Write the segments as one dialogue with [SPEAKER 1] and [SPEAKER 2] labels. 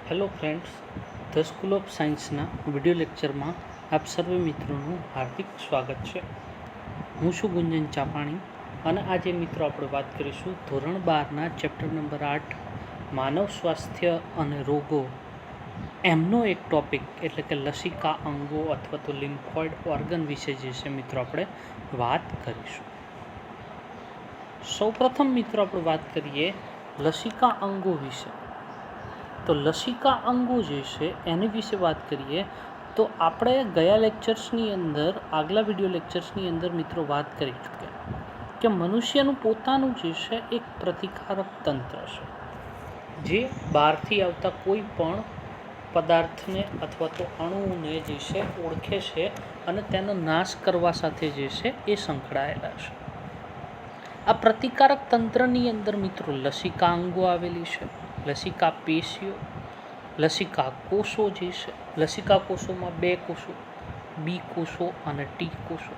[SPEAKER 1] Hello friends, the school of સાયન્સના video લેક્ચરમાં આપ સર્વે મિત્રોનું હાર્દિક સ્વાગત છે. હું છું ગુંજન ચાપાણી અને આજે મિત્રો આપણે વાત કરીશું ધોરણ 12ના ચેપ્ટર નંબર 8 માનવ સ્વાસ્થ્ય અને રોગો એમનો એક ટોપિક એટલે કે લસિકા અંગો અથવા તો લિમ્ફોઇડ ઓર્ગન વિશે જે છે મિત્રો આપણે વાત કરીશું. સૌપ્રથમ મિત્રો આપણે વાત કરીએ લસિકા અંગો વિશે. તો લસિકા અંગો જે છે એની વિશે વાત કરીએ તો આપણે ગયા લેક્ચર્સની અંદર આગલા વિડિયો લેક્ચર્સની અંદર મિત્રો વાત કરી ચૂક્યા કે મનુષ્યનું પોતાનું જે છે એક પ્રતિકારક તંત્ર છે જે બહારથી આવતા કોઈ પણ પદાર્થને અથવા તો અણુને જે છે ઓળખે છે અને તેનો નાશ કરવા સાથે જે છે એ સંકળાયેલા છે. આ પ્રતિકારક તંત્રની અંદર મિત્રો લસિકા અંગો આવેલી છે, લસિકા પેશીઓ, લસિકા કોષો જે છે. લસિકા કોષોમાં 2 કોષો, બી કોષો અને ટી કોષો,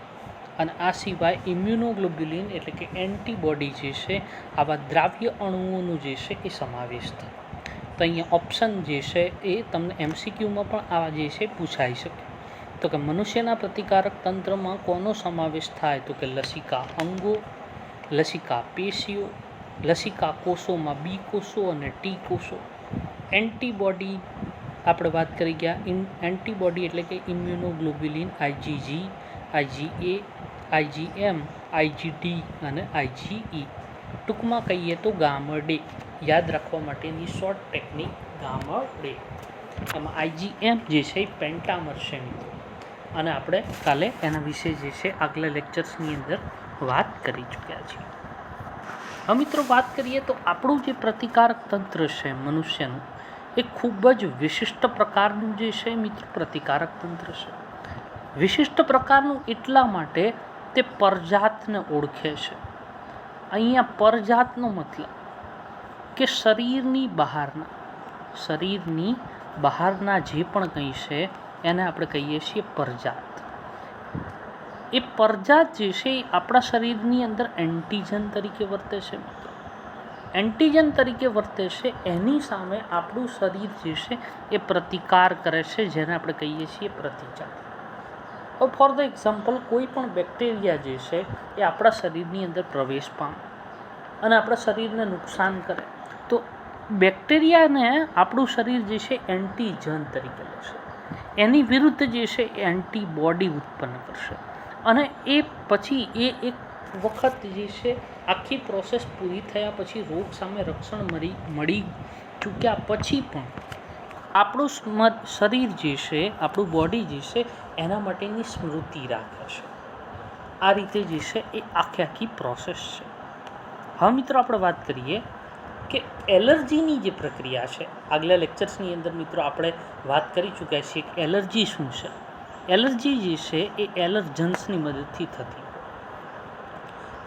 [SPEAKER 1] અને આ સિવાય ઇમ્યુનોગ્લોબ્યુલિન એટલે કે એન્ટીબોડી જે છે આવા દ્રાવ્ય અણુઓનું જે છે એ સમાવેશ થાય. તો અહીંયા ઓપ્શન જે છે એ તમને MCQમાં પણ આવા જે છે પૂછાઈ શકે. તો કે મનુષ્યના પ્રતિકારક તંત્રમાં કોનો સમાવેશ થાય? તો કે લસિકા અંગો, લસિકા પેશીઓ, લસિકા કોષોમાં બી કોષો અને ટી કોષો. એન્ટીબોડી આપણે વાત કરી ગયા. એન્ટીબોડી એટલે કે immunoglobulin IgG, IgA, IgM, IgD અને IgE. ટૂંકમાં કહીએ તો ગામા-ડે. યાદ રાખવા માટેની શોર્ટ ટેકનિક ગામા-ડે. એમાં IgM જે છે એ પેન્ટામર છે મિત્રો, અને આપણે કાલે એના વિશે જે છે આગલા લેક્ચર્સની અંદર વાત કરી ચૂક્યા છીએ. હવે મિત્રો વાત કરીએ તો આપણું જે પ્રતિકારક તંત્ર છે મનુષ્યનું એ ખૂબ જ વિશિષ્ટ પ્રકારનું જે છે મિત્રો પ્રતિકારક તંત્ર છે. વિશિષ્ટ પ્રકારનું એટલા માટે તે પરજાતને ઓળખે છે. અહીંયા પરજાતનો મતલબ કે શરીરની બહારના જે પણ કંઈ છે એને આપણે કહીએ છીએ પરજાત. એ પરજાત જે છે એ આપણા શરીરની અંદર એન્ટીજન તરીકે વર્તે છે મિત્રો. એન્ટીજન તરીકે વર્તે છે, એની સામે આપણું શરીર જે છે એ પ્રતિકાર કરે છે, જેને આપણે કહીએ છીએ પ્રતિચાર. હવે ફોર ધ એક્ઝામ્પલ કોઈ પણ બેક્ટેરિયા જે છે એ આપણા શરીરની અંદર પ્રવેશ પામે અને આપણા શરીરને નુકસાન કરે તો બેક્ટેરિયાને આપણું શરીર જે છે એન્ટીજન તરીકે લેશે. એની વિરુદ્ધ જે છે એ એન્ટીબોડી ઉત્પન્ન કરશે અને એ પછી એ એક વખત જે છે આખી પ્રોસેસ પૂરી થયા પછી રોગ સામે રક્ષણ મળી ચૂક્યા પછી પણ આપણું શરીર જે છે, આપણું બોડી જે છે એના માટેની સ્મૃતિ રાખે છે. આ રીતે જે છે એ આખી પ્રોસેસ છે. હવે મિત્રો આપણે વાત કરીએ કે એલર્જીની જે પ્રક્રિયા છે. આગલા લેક્ચર્સની અંદર મિત્રો આપણે વાત કરી ચૂક્યા છીએ કે એલર્જી શું છે. એલર્જી જે છે એ એલર્જન્સની મદદથી થતી.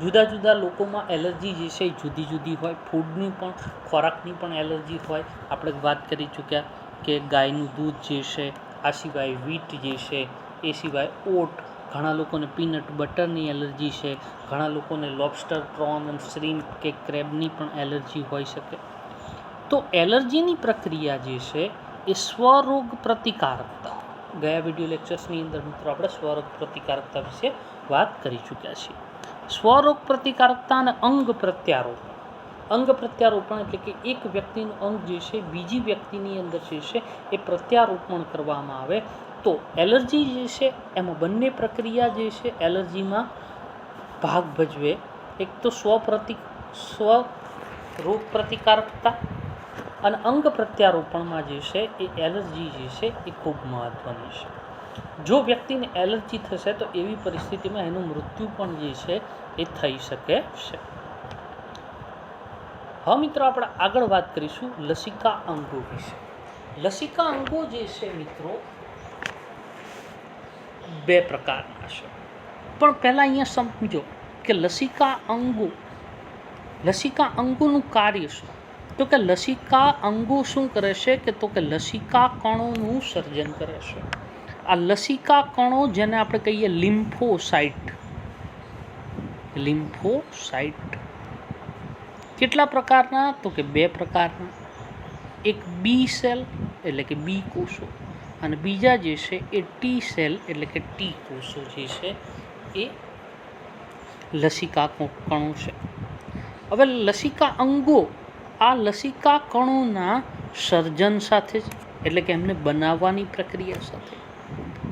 [SPEAKER 1] જુદા જુદા લોકોમાં એલર્જી જે છે એ જુદી જુદી હોય. ફૂડની પણ, ખોરાકની પણ એલર્જી હોય. આપણે વાત કરી ચૂક્યા કે ગાયનું દૂધ જે છે, આ સિવાય વીટ જે છે, એ સિવાય ઓટ. ઘણા લોકોને પીનટ બટરની એલર્જી છે, ઘણા લોકોને લોબસ્ટર, પ્રોન અને શ્રીમ્પ કે ક્રેબની પણ એલર્જી હોઈ શકે. તો એલર્જીની પ્રક્રિયા જે છે એ સ્વરોગ પ્રતિકારકતા. ગયા વિડિયો લેક્ચર્સની અંદર મિત્રો આપણે સ્વરોગ પ્રતિકારકતા વિશે વાત કરી ચૂક્યા છીએ. સ્વરોગ પ્રતિકારકતા અને અંગ પ્રત્યારોપણ. અંગ પ્રત્યારોપણ એટલે કે એક વ્યક્તિનું અંગ જે છે બીજી વ્યક્તિની અંદર જે છે એ પ્રત્યારોપણ કરવામાં આવે. તો એલર્જી જે છે એમાં બંને પ્રક્રિયા જે છે એલર્જીમાં ભાગ ભજવે. એક તો સ્વરોગ પ્રતિકારકતા અને અંગ પ્રત્યારોપણમાં જે છે એ એલર્જી જે છે એ ખૂબ મહત્ત્વની છે. જો વ્યક્તિને એલર્જી થશે તો એવી પરિસ્થિતિમાં એનું મૃત્યુ પણ જે છે એ થઈ શકે છે. હવે મિત્રો આપણે આગળ વાત કરીશું લસિકા અંગો વિશે. લસિકા અંગો જે છે મિત્રો 2 પ્રકારના છે. પણ પહેલાં અહીંયા સમજો કે લસિકા અંગોનું કાર્ય શું. તો કે લસિકા અંગો શું કરે છે કે લસિકા કણોનું સર્જન કરે છે. આ લસિકા કણો જેને આપણે કહીએ લિમ્ફોસાઇટ કેટલા પ્રકારના? તો કે 2 પ્રકારના. એક બી સેલ એટલે કે બી કોષો અને બીજા જે છે એ ટી સેલ એટલે કે ટી કોષો જે છે એ લસિકા કણો છે. હવે લસિકા અંગો આ લસિકા કણોના સર્જન સાથે એટલે કે એમને બનાવવાની પ્રક્રિયા સાથે,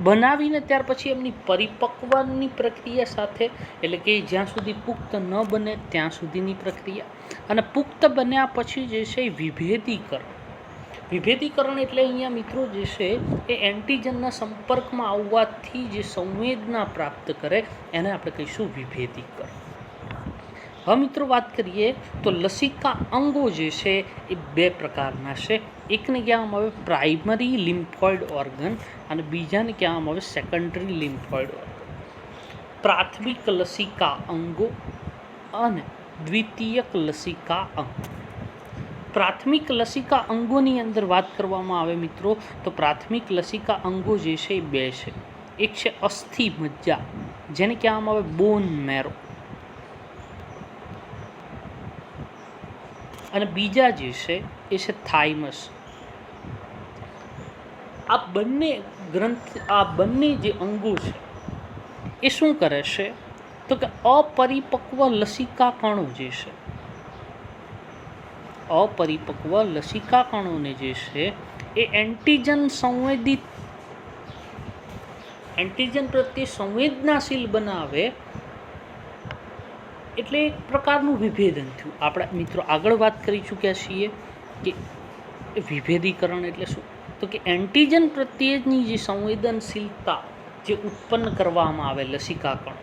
[SPEAKER 1] બનાવીને ત્યાર પછી એમની પરિપક્વની પ્રક્રિયા સાથે એટલે કે જ્યાં સુધી પુખ્ત ન બને ત્યાં સુધીની પ્રક્રિયા, અને પુખ્ત બન્યા પછી જે છે એ વિભેદીકરણ એટલે અહીંયા મિત્રો જે છે એ એન્ટીજનના સંપર્કમાં આવવાથી જે સંવેદના પ્રાપ્ત કરે એને આપણે કહીશું વિભેદીકરણ. હવે મિત્રો વાત કરીએ તો લસિકા અંગો જે છે એ બે પ્રકારના છે. એકને કહેવામાં આવે પ્રાઇમરી લિમ્ફોઇડ ઓર્ગન અને બીજાને કહેવામાં આવે સેકન્ડરી લિમ્ફોઇડ ઓર્ગન. પ્રાથમિક લસિકા અંગો અને દ્વિતીયક લસિકા અંગો. પ્રાથમિક લસિકા અંગોની અંદર વાત કરવામાં આવે મિત્રો તો પ્રાથમિક લસિકા અંગો જે છે એ બે છે. એક છે અસ્થિ મજ્જા જેને કહેવામાં આવે બોન મેરો, અને બીજા જે છે એ છે થાઇમસ. આ બંને જે અંગો છે એ શું કરે છે તો કે અપરિપક્વ લસિકા કણો જે છે, અપરિપક્વ લસિકા કણોને જે છે એ એન્ટીજન પ્રત્યે સંવેદનાશીલ બનાવે એટલે એક પ્રકારનું વિભેદન થયું. આપણે મિત્રો આગળ વાત કરી ચૂક્યા છીએ કે વિભેદીકરણ એટલે શું, તો કે એન્ટીજન પ્રત્યેની જે સંવેદનશીલતા જે ઉત્પન્ન કરવામાં આવે લસિકા કણો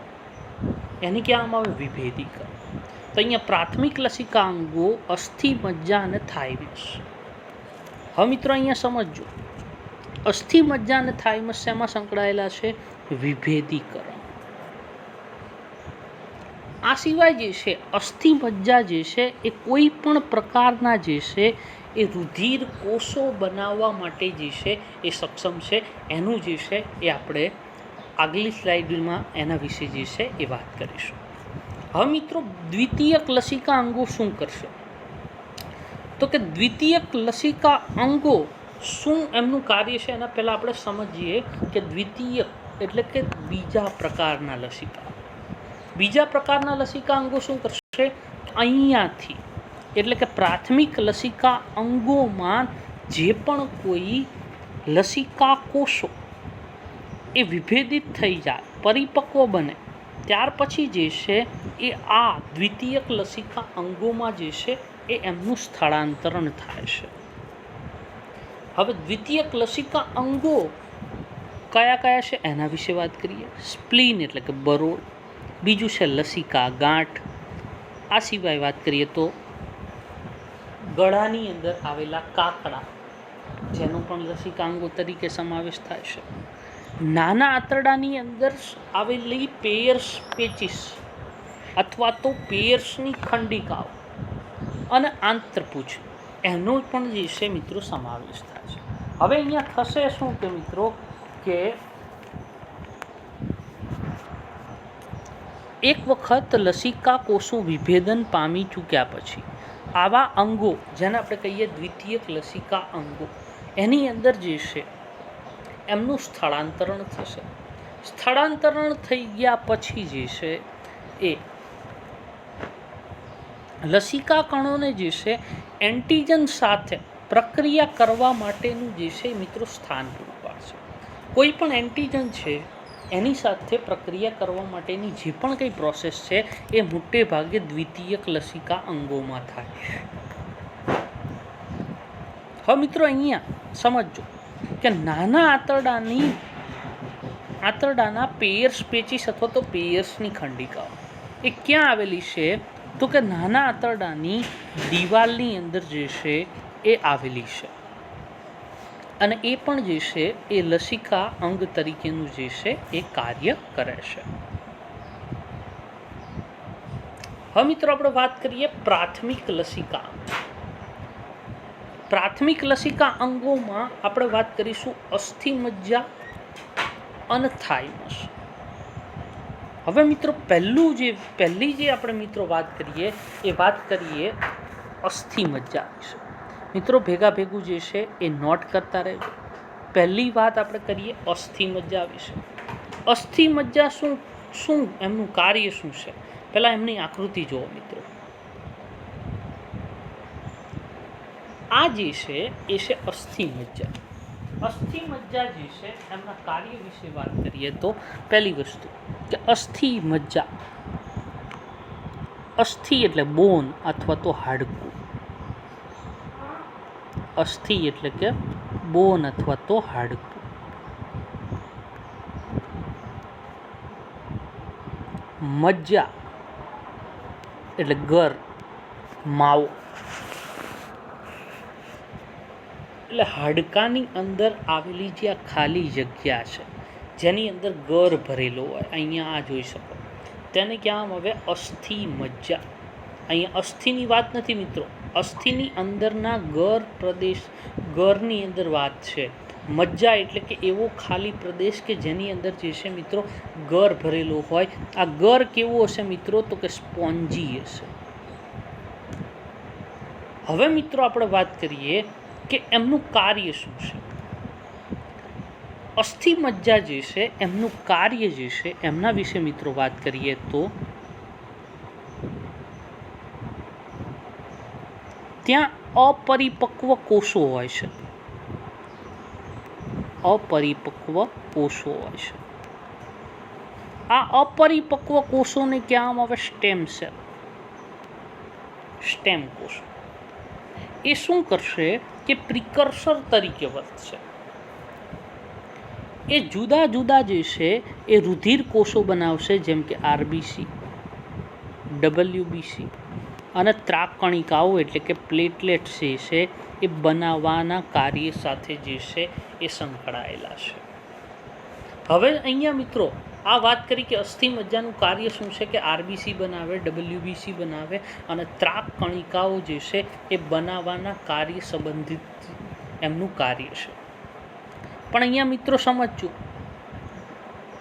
[SPEAKER 1] એને કહેવામાં આવે વિભેદીકરણ. તો અહીંયા પ્રાથમિક લસિકા અંગો અસ્થિ મજ્જા અને થાઇમસ. હવે મિત્રો અહીંયા સમજો, અસ્થિ મજ્જા અને થાઇમસ શેમાં સંકળાયેલા છે? વિભેદીકરણ. આ સિવાય જે છે અસ્થિ મજ્જા જે છે એ કોઈ પણ પ્રકારના જે છે એ રુધિર કોષો બનાવવા માટે જે છે એ સક્ષમ છે. એનું જે છે એ આપણે આગલી સ્લાઇડમાં એના વિશે જે છે એ વાત કરીશું. હવે મિત્રો દ્વિતીયક લસિકા અંગો શું કરશે તો કે દ્વિતીયક લસિકા અંગો શું એમનું કાર્ય છે એના પહેલાં આપણે સમજીએ કે દ્વિતીયક એટલે કે બીજા પ્રકારના લસિકા અંગો શું કરશે? અહીંયાથી એટલે કે પ્રાથમિક લસિકા અંગોમાં જે પણ કોઈ લસિકા કોષો એ વિભેદિત થઈ જાય, પરિપક્વ બને, ત્યાર પછી જે છે એ આ દ્વિતીયક લસિકા અંગોમાં જે છે એ એમનું સ્થળાંતરણ થાય છે. હવે દ્વિતીયક લસિકા અંગો કયા કયા છે એના વિશે વાત કરીએ. સ્પ્લીન એટલે કે બરોળ, બીજું છે લસિકા ગાંઠ. આ સિવાય વાત કરીએ તો ગળાની અંદર આવેલા કાકડા જેનો પણ લસિકા અંગો તરીકે સમાવેશ થાય છે. નાના આંતરડાની અંદર આવેલી પેયર્સ પેચીસ અથવા તો પેયર્સની ખંડિકાઓ અને આંતરપૂછ એનો પણ જે છે મિત્રો સમાવેશ થાય છે. હવે અહીંયા થશે શું કે મિત્રો કે એક વખત લસિકા કોષો વિભેદન પામી ચૂક્યા પછી આવા અંગો જેને આપણે કહીએ દ્વિતીયક લસિકા અંગો એની અંદર જે છે એમનું સ્થળાંતરણ થશે. સ્થળાંતરણ થઈ ગયા પછી જે છે એ લસિકા કણોને જે છે એન્ટીજન સાથે પ્રક્રિયા કરવા માટેનું જે છે મિત્રો સ્થાન પૂરું પાડશે. કોઈ પણ એન્ટીજન છે એની સાથે પ્રક્રિયા કરવા માટેની જે પણ કંઈ પ્રોસેસ છે એ મોટે ભાગે દ્વિતીયક લસિકા અંગોમાં થાય છે. હવે મિત્રો અહીંયા સમજો કે નાના આંતરડાના પેયર્સ પેચીસ અથવા તો પેયર્સની ખંડિકાઓ એ ક્યાં આવેલી છે તો કે નાના આંતરડાની દિવાલની અંદર જે છે એ આવેલી છે, અને એ પણ જે છે એ લસિકા અંગ તરીકેનું જે છે એ કાર્ય કરે છે. હવે મિત્રો આપણે વાત કરીએ પ્રાથમિક લસિકા અંગ. પ્રાથમિક લસિકા અંગોમાં આપણે વાત કરીશું અસ્થિ મજ્જા અને થાઇમસ. હવે મિત્રો પહેલી જે આપણે મિત્રો વાત કરીએ એ વાત કરીએ અસ્થિ મજ્જા વિશે. મિત્રો ભેગા ભેગું જે છે એ નોટ કરતા રહેજો. પહેલી વાત આપણે કરીએ અસ્થિ મજ્જા વિશે. અસ્થિ મજ્જા શું એમનું કાર્ય શું છે? પહેલાં એમની આકૃતિ જુઓ મિત્રો. આ જે છે એ છે અસ્થિ મજ્જા. અસ્થિ મજ્જા જે છે એમના કાર્ય વિશે વાત કરીએ તો પહેલી વસ્તુ કે અસ્થિ મજ્જા, અસ્થિ એટલે બોન અથવા તો હાડકું. અસ્થિ એટલે કે બોન અથવા તો હાડકું. મજ્જા એટલે ગર, માવો. એટલે હાડકાની અંદર આવેલી જે આ ખાલી જગ્યા છે જેની અંદર ગર ભરેલો હોય, અહીંયા આ જોઈ શકો, તેને કહેવામાં આવે અસ્થિ મજ્જા. અહીંયા અસ્થિની વાત નથી મિત્રો, અસ્થિની અંદરના ગર પ્રદેશ, ગરની અંદર વાત છે. મજ્જા એટલે કે એવો ખાલી પ્રદેશ કે જેની અંદર જે છે મિત્રો ગર ભરેલો હોય. આ ગર કેવો હશે મિત્રો? તો કે સ્પોન્જી હશે. હવે મિત્રો આપણે વાત કરીએ કે એમનું કાર્ય શું છે. અસ્થિ મજ્જા જે છે એમનું કાર્ય જે છે એમના વિશે મિત્રો વાત કરીએ તો ત્યાં અપરિપક્વ કોષો હોય છે. અપરિપક્વ કોષો હોય છે. આ અપરિપક્વ કોષોને કહેવામાં આવે સ્ટેમ સેલ, સ્ટેમ કોષો. એ શું કરશે કે પ્રિકર્સર તરીકે વર્તશે. એ જુદા જુદા જે છે એ રુધિર કોષો બનાવશે, જેમ કે આરબીસી, ડબલ્યુબીસી અને ત્રાકકણિકાઓ એટલે કે પ્લેટલેટ્સ જે છે એ બનાવવાના કાર્ય સાથે જે છે એ સંકળાયેલા છે. હવે અહીંયા મિત્રો આ વાત કરી કે અસ્થિ મજ્જાનું કાર્ય શું છે કે આરબીસી બનાવે, ડબલ્યુબીસી બનાવે અને ત્રાકકણિકાઓ જે છે એ બનાવવાના કાર્ય સંબંધિત એમનું કાર્ય છે. પણ અહીંયા મિત્રો સમજજો,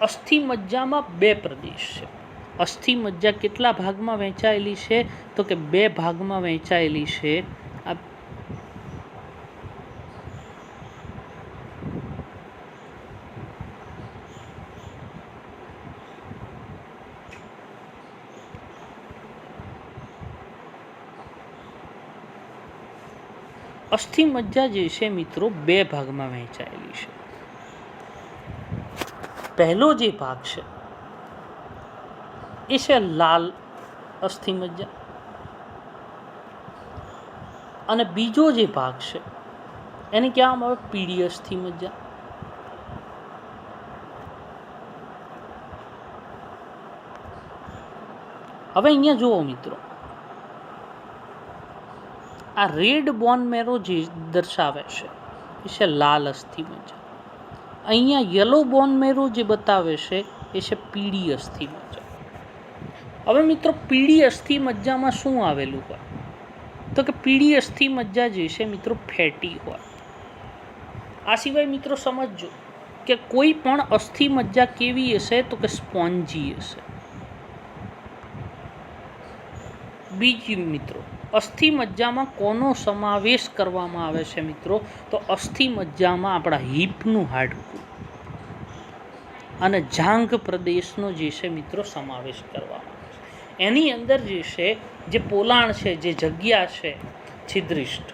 [SPEAKER 1] અસ્થિ મજ્જામાં બે પ્રદેશ છે. અસ્થિ મજ્જા કેટલા ભાગમાં વહેંચાયેલી છે? તો કે બે ભાગમાં વહેંચાયેલી છે. અસ્થિ મજ્જા જે છે મિત્રો બે ભાગમાં વહેંચાયેલી છે. પહેલો જે ભાગ છે એ છે લાલ અસ્થિ મજ્જા અને બીજો જે ભાગ છે એને કહેવામાં આવે પીળી અસ્થિ મજ્જા. હવે અહીંયા જુઓ મિત્રો, આ રેડ બોન મેરો જે દર્શાવે છે એ છે લાલ અસ્થિ મજ્જા. અહીંયા યલો બોન મેરો જે બતાવે છે એ છે પીળી અસ્થિ મજ્જા. હવે મિત્રો પીળી અસ્થિ મજ્જામાં શું આવેલું હોય? તો કે પીળી અસ્થિ મજ્જા જે છે મિત્રો ફેટી હોય. આ સિવાય મિત્રો સમજજો કે કોઈ પણ અસ્થિ મજ્જા કેવી હશે? તો કે સ્પોન્જી હશે. બીજી મિત્રો અસ્થિ મજ્જામાં કોનો સમાવેશ કરવામાં આવે છે મિત્રો? તો અસ્થિ મજ્જામાં આપણા હિપનું હાડકું અને જાંઘ પ્રદેશનો જે છે મિત્રો સમાવેશ કરવામાં આવે છે. એની અંદર જે છે જે પોલાણ છે, જે જગ્યા છે છિદ્રિષ્ટ,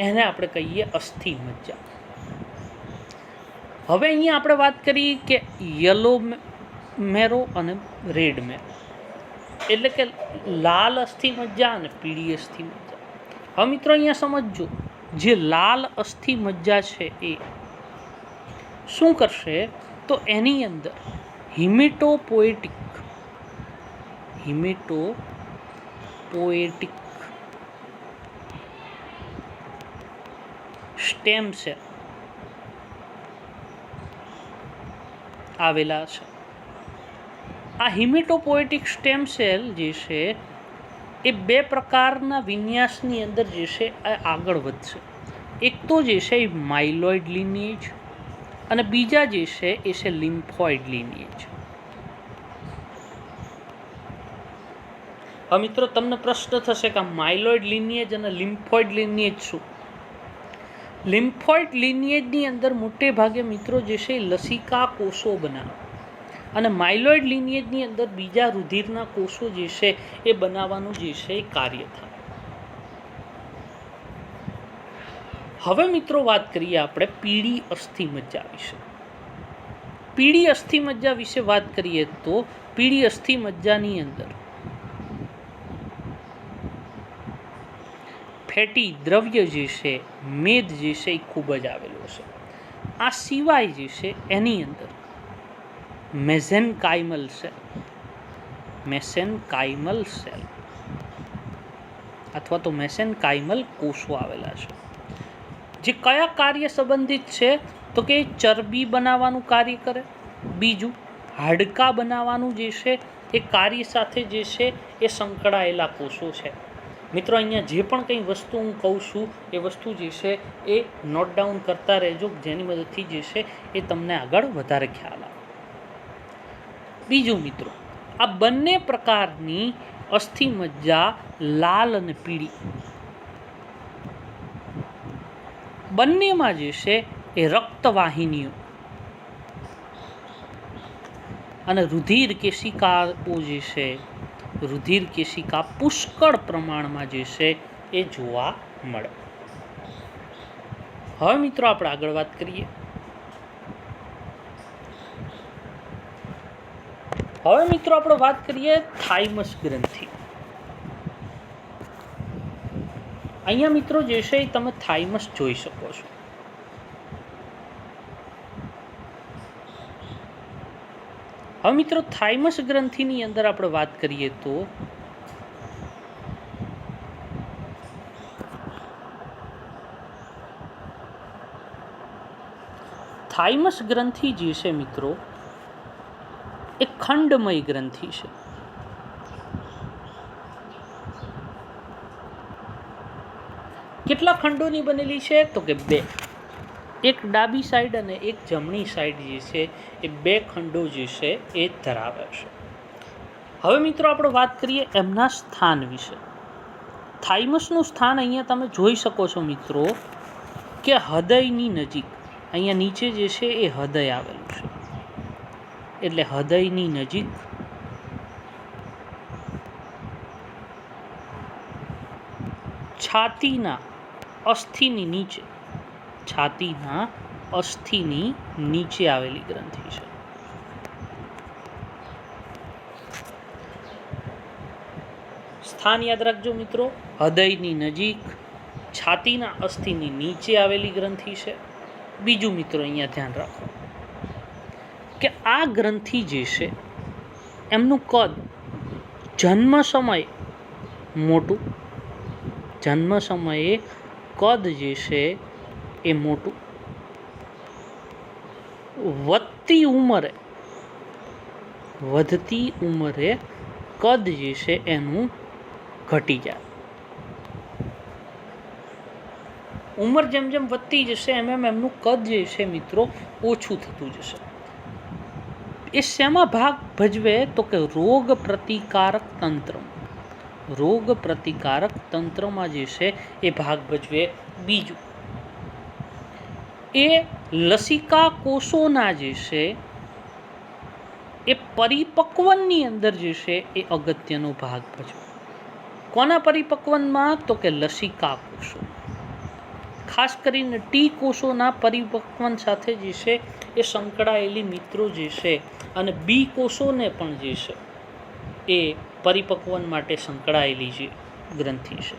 [SPEAKER 1] એને આપણે કહીએ અસ્થિ મજ્જા. હવે અહીંયા આપણે વાત કરી કે યલો મેરો અને રેડ મેરો, એટલે કે લાલ અસ્થિ મજ્જા અને પીળી અસ્થિ મજ્જા. હવે મિત્રો અહીંયા સમજજો, જે લાલ અસ્થિ મજ્જા છે એ શું કરશે? તો એની અંદર હિમેટોપોએટિક સ્ટેમ સેલ આવેલા છે. આ હિમેટોપોએટિક સ્ટેમ સેલ જે છે એ બે પ્રકારના વિન્યાસની અંદર જે છે એ આગળ વધશે. એક તો જે છે એ માઇલોઇડ લિનિએજ અને બીજા જે છે એ છે લિમ્ફોઇડ લિનિએજ. હવે મિત્રો તમને પ્રશ્ન થશે કે માઇલોઇડ લિનિએજ અને લિમ્ફોઇડ લિનિએજ શું? લિમ્ફોઇડ લિનિયેજની અંદર મોટે ભાગે મિત્રો જે છે લસિકા કોષો બનાવે અને માઇલોઇડ લિનિયેજની અંદર બીજા રુધિરના કોષો જે છે એ બનાવવાનું જે છે એ કાર્ય થાય. હવે મિત્રો વાત કરીએ આપણે પીળી અસ્થિમજ્જા વિશે. પીળી અસ્થિમજ્જા વિશે વાત કરીએ તો પીળી અસ્થિમજ્જાની અંદર ફેટી દ્રવ્ય જે છે, મેદ જે છે એ ખૂબ જ આવેલો છે. આ સિવાય જે છે એની અંદર મેઝેનકાઇમલ સેલ અથવા તો મેસેનકાઇમલ કોષો આવેલા છે, જે કયા કાર્ય સંબંધિત છે તો કે ચરબી બનાવવાનું કાર્ય કરે. બીજું હાડકા બનાવવાનું જે છે એ કાર્ય સાથે જે છે એ સંકળાયેલા કોષો છે. મિત્રો અહીંયા જે પણ કંઈ વસ્તુ હું કહું છું એ વસ્તુ જે છે એ નોટ ડાઉન કરતા રહેજો, જેની મદદથી જે છે એ તમને આગળ વધારે ખ્યાલ આવે. બીજું મિત્રો, આ બંને પ્રકારની અસ્થિમજ્જા લાલ અને પીળી બંનેમાં જે છે એ રક્તવાહિનીઓ અને રુધિર કેશિકાઓ જે છે, રુધિર કેશિકા પુષ્કળ પ્રમાણમાં જે છે એ જોવા મળે. હવે મિત્રો આપણે આગળ વાત કરીએ. થાઇમસ ગ્રંથિ. અહીંયા મિત્રો જે છે એ તમે થાઇમસ જોઈ શકો છો. હવે મિત્રો થાઇમસ ગ્રંથિની અંદર આપણે વાત કરીએ તો થાઇમસ ગ્રંથિ જે છે મિત્રો એ ખંડમય ગ્રંથિ છે. કેટલા ખંડોની બનેલી છે તો કે 2. એક ડાબી સાઈડ અને એક જમણી સાઈડ જે છે એ 2 ખંડો જે છે એ ધરાવે છે. હવે મિત્રો આપણે વાત કરીએ એમના સ્થાન વિશે. થાઇમસનું સ્થાન અહીંયા તમે જોઈ શકો છો મિત્રો કે હૃદયની નજીક, અહીંયા નીચે જે છે એ હૃદય આવેલું છે, એટલે હૃદયની નજીક છાતીના અસ્થિની નીચે આવેલી ગ્રંથિ છે. સ્થાન યાદ રાખજો મિત્રો, હૃદયની નજીક છાતીના અસ્થિની નીચે આવેલી ગ્રંથિ છે. બીજું મિત્રો અહીંયા ધ્યાન રાખો કે આ ગ્રંથિ જે છે એમનું કદ જન્મ સમયે મોટું, જન્મ સમયે કદ જે છે એ મોટું, વધતી ઉંમરે કદ જે છે એનું ઘટી જાય. ઉંમર જેમ જેમ વધતી જશે એમ એમનું કદ જે છે મિત્રો ઓછું થતું જશે. એ શેમાં ભાગ ભજવે તો કે રોગ પ્રતિકારક તંત્રમાં જે છે એ ભાગ ભજવે. બીજું એ લસિકા કોષોના જે છે એ પરિપક્વનની અંદર જે છે એ અગત્યનો ભાગ ભજવે. કોના પરિપક્વનમાં તો કે લસિકા કોષો, ખાસ કરીને ટી કોષોના પરિપક્વન સાથે જે છે એ સંકળાયેલી મિત્રો જે છે, અને બી કોષોને પણ જે છે એ પરિપક્વન માટે સંકળાયેલી જે ગ્રંથિ છે.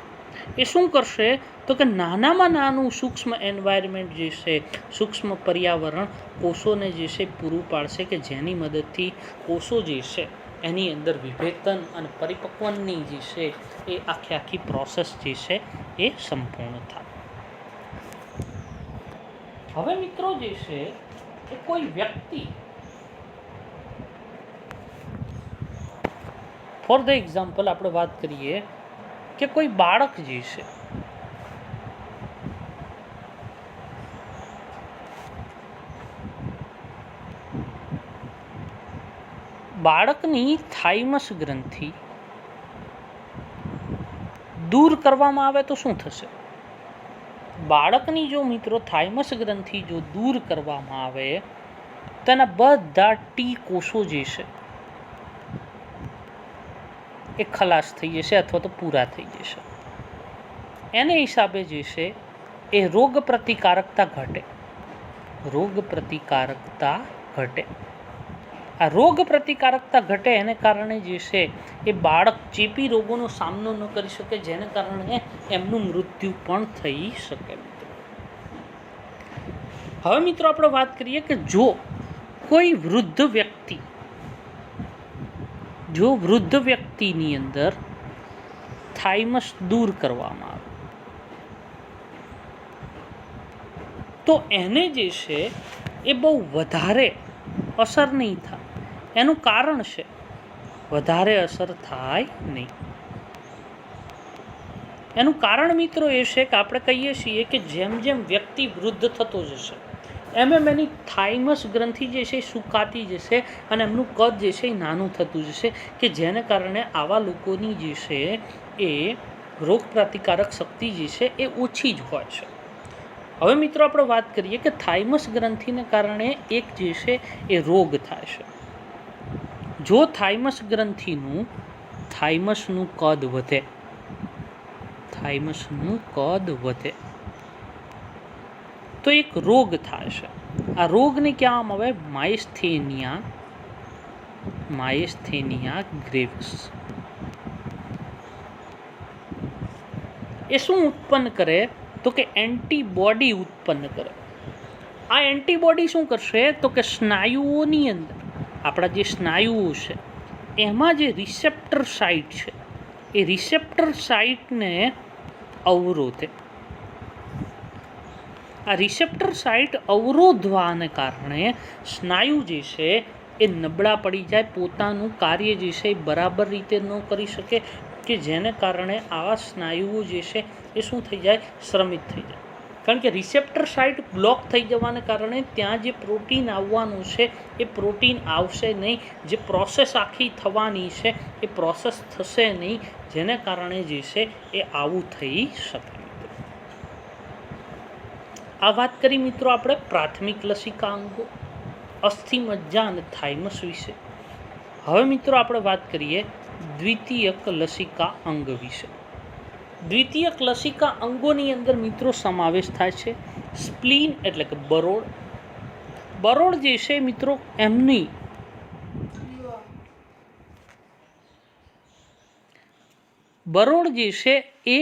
[SPEAKER 1] એ શું કરશે તો કે નાનામાં નાનું સૂક્ષ્મ એન્વાયરમેન્ટ જે છે, સૂક્ષ્મ પર્યાવરણ કોષોને જે છે પૂરું પાડશે કે જેની મદદથી કોષો જે છે એની અંદર વિભેદન અને પરિપક્વનની જે છે એ આખી પ્રોસેસ જે છે એ સંપૂર્ણ થાય. હવે મિત્રો જે છે એ કોઈ વ્યક્તિ, ફોર ધ એક્ઝામ્પલ આપણે વાત કરીએ કે કોઈ બાળક જે છે બાળકની થાઇમસ ગ્રંથિ દૂર કરવામાં આવે તો શું થશે? બાળકની જો મિત્રો થાઇમસ ગ્રંથિ જો દૂર કરવામાં આવે તો એના બધા ટી કોષો જે છે એ ખલાસ થઈ જશે અથવા તો પૂરા થઈ જશે. એને હિસાબે જે છે એ રોગ પ્રતિકારકતા ઘટે. આ રોગ પ્રતિકારકતા ઘટે એને કારણે જે છે એ બાળક ચેપી રોગોનો સામનો ન કરી શકે, જેને કારણે એમનું મૃત્યુ પણ થઈ શકે. હવે મિત્રો આપણે વાત કરીએ કે જો કોઈ વૃદ્ધ વ્યક્તિની અંદર થાઇમસ દૂર કરવામાં આવે તો એને જે છે એ બહુ વધારે અસર નહીં થાય. એનું કારણ છે વધારે અસર થાય નહીં. એનું કારણ મિત્રો એ છે કે આપણે કહીએ છીએ કે જેમ જેમ વ્યક્તિ વૃદ્ધ થતો જશે એમ એની થાઇમસ ગ્રંથિ જે છે એ સુકાતી જશે અને એમનું કદ જે છે એ નાનું થતું જશે, કે જેને કારણે આવા લોકોની જે છે એ રોગ પ્રતિકારક શક્તિ જે છે એ ઓછી જ હોય છે. હવે મિત્રો આપણે વાત કરીએ કે થાઇમસ ગ્રંથિને કારણે એક જે છે એ રોગ થાય છે. જો થાઇમસનું કદ વધે તો એક રોગ થાય છે. આ રોગને કહેવામાં આવે માયસ્થેનિયા ગ્રેવિસ. એ શું ઉત્પન્ન કરે તો કે એન્ટીબોડી ઉત્પન્ન કરે. આ એન્ટીબોડી શું કરશે તો કે સ્નાયુઓની અંદર આપણા જે સ્નાયુઓ છે એમાં જે રિસેપ્ટર સાઇટ છે એ રિસેપ્ટર સાઇટને અવરોધે. આ રિસેપ્ટર સાઇટ અવરોધવાને કારણે સ્નાયુ જે છે એ નબળા પડી જાય, પોતાનું કાર્ય જે છે એ બરાબર રીતે ન કરી શકે, કે જેને કારણે આવા સ્નાયુઓ જે છે એ શું થઈ જાય, શ્રમિત થઈ જાય. કારણ કે રિસેપ્ટર સાઇટ બ્લોક થઈ જવાને કારણે ત્યાં જે પ્રોટીન આવવાનું છે એ પ્રોટીન આવશે નહીં, જે પ્રોસેસ આખી થવાની છે એ પ્રોસેસ થશે નહીં, જેને કારણે જે છે એ આવું થઈ શકે. આ વાત કરી મિત્રો આપણે પ્રાથમિક લસિકા અંગો, અસ્થિમજ્જા અને થાઇમસ વિશે. હવે મિત્રો આપણે વાત કરીએ દ્વિતીયક લસિકા અંગ વિશે. દ્વિતીયક લસિકા અંગોની અંદર મિત્રો સમાવેશ થાય છે સ્પ્લીન એટલે કે બરોળ. બરોળ જે છે મિત્રો એમની બરોળ જે છે એ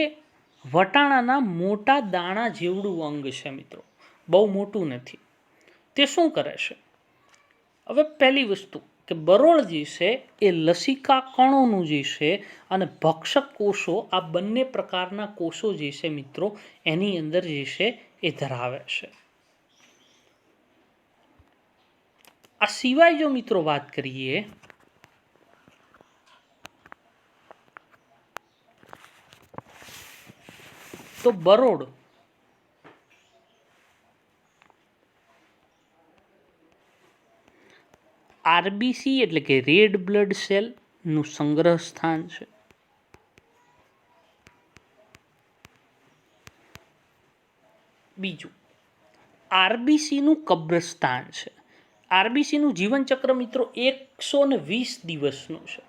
[SPEAKER 1] વટાણાના મોટા દાણા જેવડું અંગ છે મિત્રો, બહુ મોટું નથી. તે શું કરે છે? હવે પહેલી વસ્તુ કે બરોળ જે છે એ લસિકા કણોનું જે છે અને ભક્ષક કોષો, આ બંને પ્રકારના કોષો જે છે મિત્રો એની અંદર જે છે એ ધરાવે છે. આ સિવાય જો મિત્રો વાત કરીએ તો બરોળ આરબીસી એટલે કે રેડ બ્લડ સેલનું સંગ્રહ સ્થાન છે. બીજું આરબીસીનું કબ્રસ્તાન છે. આરબીસીનું જીવનચક્ર મિત્રો 120 દિવસનું છે.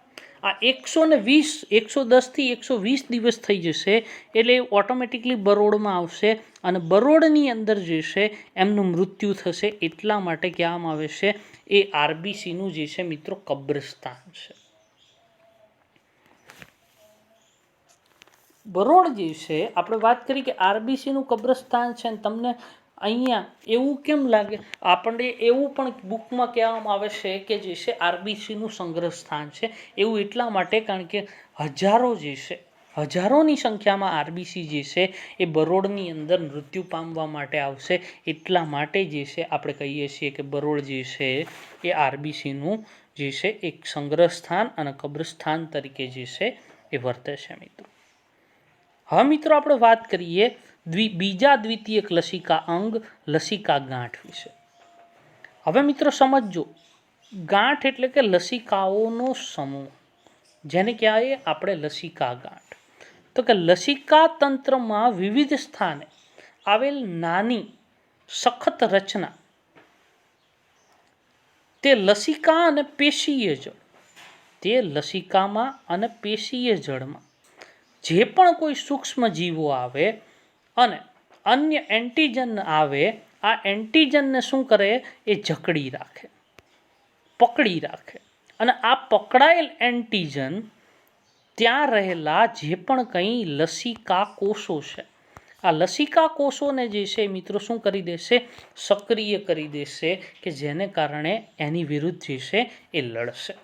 [SPEAKER 1] આ 110થી 120 દિવસ થઈ જશે એટલે ઓટોમેટિકલી બરોળમાં આવશે અને બરોળની અંદર જે છે એમનું મૃત્યુ થશે. એટલા માટે કહેવામાં આવે છે એ આરબીસીનું જે છે મિત્રો કબ્રસ્તાન છે. બરોળ જે છે આપણે વાત કરી કે આરબીસીનું કબ્રસ્તાન છે, ને તમને અહીંયા એવું કેમ લાગે? આપણને એવું પણ બુકમાં કહેવામાં આવે છે કે જે છે આરબીસીનું સંગ્રહ સ્થાન છે. એવું એટલા માટે કારણ કે હજારોની સંખ્યામાં આરબીસી જે છે એ બરોળની અંદર મૃત્યુ પામવા માટે આવશે. એટલા માટે જે છે આપણે કહીએ છીએ કે બરોળ જે છે એ આરબીસીનું જે છે એક સંગ્રહ સ્થાન અને કબ્રસ્તાન તરીકે જે છે એ વર્તે છે મિત્રો. હવે મિત્રો આપણે વાત કરીએ બીજા દ્વિતીયક લસિકા અંગ લસિકા ગાંઠ વિશે. હવે મિત્રો સમજો, ગાંઠ એટલે કે લસિકાઓનો સમૂહ, જેને કહેવાય આપણે લસિકા ગાંઠ. તો કે લસિકા તંત્રમાં વિવિધ સ્થાને આવેલ નાની સખત રચના તે લસિકા અને પેશીય જળ, તે લસિકામાં અને પેશીય જળમાં જે પણ કોઈ સૂક્ષ્મ જીવો આવે અને અન્ય એન્ટીજન આવે, આ એન્ટીજનને શું કરે? એ જકડી રાખે, પકડી રાખે. અને આ પકડાયેલ એન્ટીજન ત્યાં રહેલા જે પણ કંઈ લસિકા કોષો છે, આ લસિકા કોષોને જે છે મિત્રો શું કરી દેશે? સક્રિય કરી દેશે, કે જેને કારણે એની વિરુદ્ધ જે છે એ લડશે.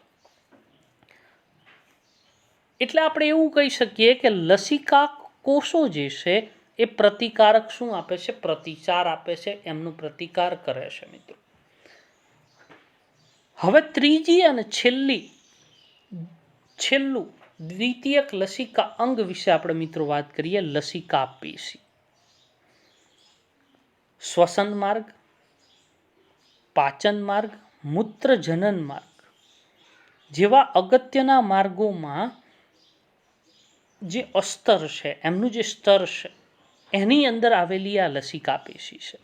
[SPEAKER 1] એટલે આપણે એવું કહી શકીએ કે લસિકા કોષો જે છે એ પ્રતિકારક શું આપે છે? પ્રતિચાર આપે છે, એમનો પ્રતિકાર કરે છે મિત્રો. હવે ત્રીજી અને છેલ્લું દ્વિતીયક લસિકા અંગ વિશે આપણે મિત્રો વાત કરીએ. લસિકા પેશી શ્વસન માર્ગ, પાચન માર્ગ, મૂત્ર જનન માર્ગ જેવા અગત્યના માર્ગોમાં જે અસ્તર છે, એમનું જે સ્તર છે, એની અંદર આવેલી આ લસિકા પેશી છે.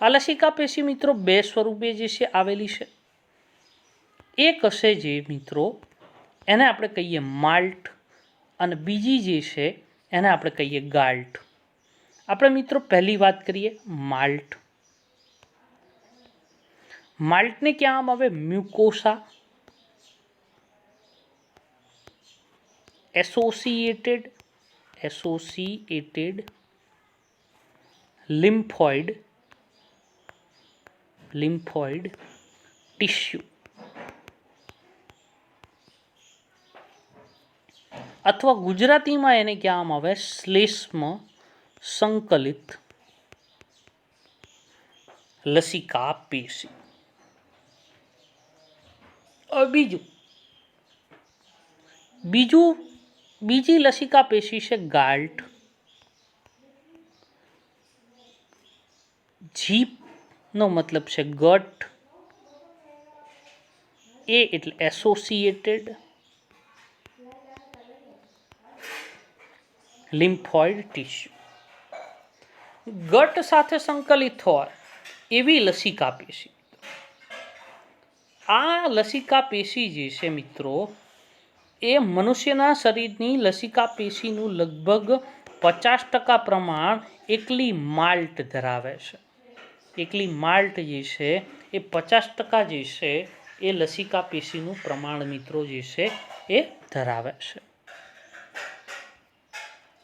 [SPEAKER 1] આ લસિકા પેશી મિત્રો બે સ્વરૂપે જે છે આવેલી છે. એક હશે જે મિત્રો એને આપણે કહીએ માલ્ટ, અને બીજી જે છે એને આપણે કહીએ ગાલ્ટ. આપણે મિત્રો પહેલી વાત કરીએ માલ્ટ. માલ્ટને ક્યાં આવે? મ્યુકોસા, એસોસિએટેડ લિમ્ફોઇડ ટિશ્યુ, અથવા ગુજરાતીમાં એને ક્યાં આવે? શ્લેષ્મ સંકલિત લસિકા પેશી. બીજી લસિકા પેશી છે ગાલ્ટ. જીપ નો મતલબ છે ગટ, એ એટલે એસોસિએટેડ લિમ્ફોઇડ ટિશ્યુ. ગટ સાથે સંકલિત હોય એવી લસિકા પેશી. આ લસિકા પેશી જે છે મિત્રો એ મનુષ્યના શરીરની લસિકા પેશીનું લગભગ 50% પ્રમાણ એકલી માલ્ટ ધરાવે છે. એકલી માલ્ટ જે છે એ 50% જે છે એ લસિકા પેશીનું પ્રમાણ મિત્રો જે છે એ ધરાવે છે.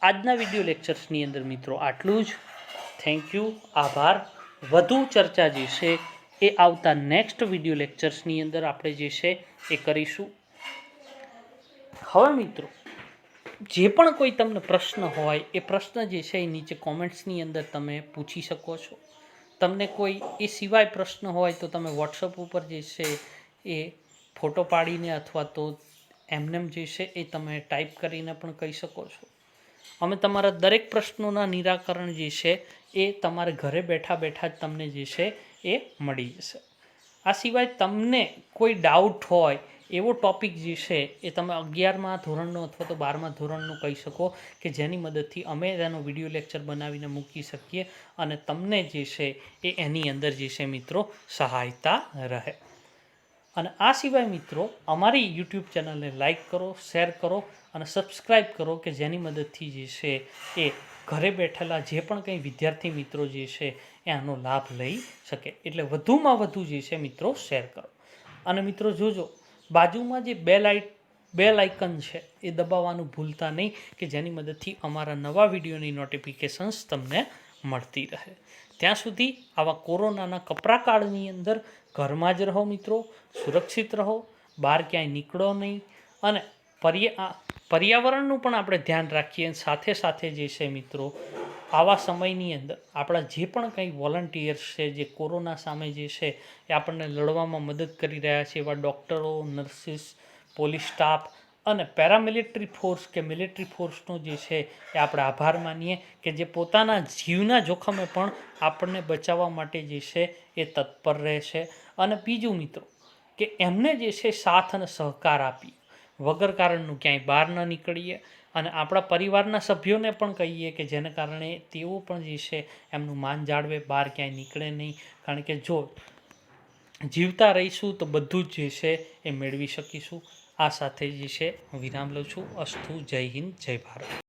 [SPEAKER 1] આજના વિડીયો લેક્ચર્સની અંદર મિત્રો આટલું જ. થેન્ક યુ, આભાર. વધુ ચર્ચા જે છે એ આવતા નેક્સ્ટ વિડીયો લેક્ચર્સની અંદર આપણે જે છે એ કરીશું. હવે મિત્રો જે પણ કોઈ તમને પ્રશ્ન હોય એ પ્રશ્ન જે છે એ નીચે કોમેન્ટ્સની અંદર તમે પૂછી શકો છો. તમને કોઈ એ સિવાય પ્રશ્ન હોય તો તમે વોટ્સઅપ ઉપર જે છે એ ફોટો પાડીને અથવા તો એમનેમ જે છે એ તમે ટાઈપ કરીને પણ કહી શકો છો. અમે તમારા દરેક પ્રશ્નોના નિરાકરણ જે છે એ તમારે ઘરે બેઠા બેઠા જ તમને જે છે એ મળી જશે. આ સિવાય તમને કોઈ ડાઉટ હોય એવો ટૉપિક જે છે એ તમે 11મા ધોરણનો અથવા તો 12મા ધોરણનો કહી શકો, કે જેની મદદથી અમે તેનો વિડીયો લેક્ચર બનાવીને મૂકી શકીએ અને તમને જે છે એ એની અંદર જે છે મિત્રો સહાયતા રહે. અને આ સિવાય મિત્રો અમારી યુટ્યુબ ચેનલને લાઈક કરો, શેર કરો અને સબસ્ક્રાઈબ કરો, કે જેની મદદથી જે છે એ ઘરે બેઠેલા જે પણ કંઈ વિદ્યાર્થી મિત્રો જે છે એ આનો લાભ લઈ શકે. એટલે વધુમાં વધુ જે છે મિત્રો શેર કરો. અને મિત્રો જોજો બાજુમાં જે બેલ આઇકન છે એ દબાવવાનું ભૂલતા નહીં, કે જેની મદદથી અમારા નવા વિડીયોની નોટિફિકેશન્સ તમને મળતી રહે. ત્યાં સુધી આવા કોરોનાના કપરા કાળની અંદર ઘરમાં જ રહો મિત્રો, સુરક્ષિત રહો, બહાર ક્યાંય નીકળો નહીં, અને પર્યાવરણનું પણ આપણે ધ્યાન રાખીએ. સાથે સાથે જે છે મિત્રો આવા સમયની અંદર આપણા જે પણ કંઈ વોલન્ટિયર્સ છે જે કોરોના સામે જે છે એ આપણને લડવામાં મદદ કરી રહ્યા છે, એવા ડૉક્ટરો, નર્સિસ, પોલીસ સ્ટાફ અને પેરામિલિટરી ફોર્સ કે મિલિટરી ફોર્સનો જે છે એ આપણે આભાર માનીએ, કે જે પોતાના જીવના જોખમે પણ આપણને બચાવવા માટે જે છે એ તત્પર રહે છે. અને બીજું મિત્રો કે એમને જે છે સાથ અને સહકાર આપીએ, વગર કારણનું ક્યાંય બહાર ન નીકળીએ અને આપણા પરિવારના સભ્યોને પણ કહીએ કે જેને કારણે તેઓ પણ જે છે એમનું માન જાળવે, બહાર ક્યાંય નીકળે નહીં. કારણ કે જો જીવતા રહીશું તો બધું જ જે છે એ મેળવી શકીશું. આ સાથે જે છે વિરામ લઉં છું. અસ્તુ. જય હિન્દ, જય ભારત.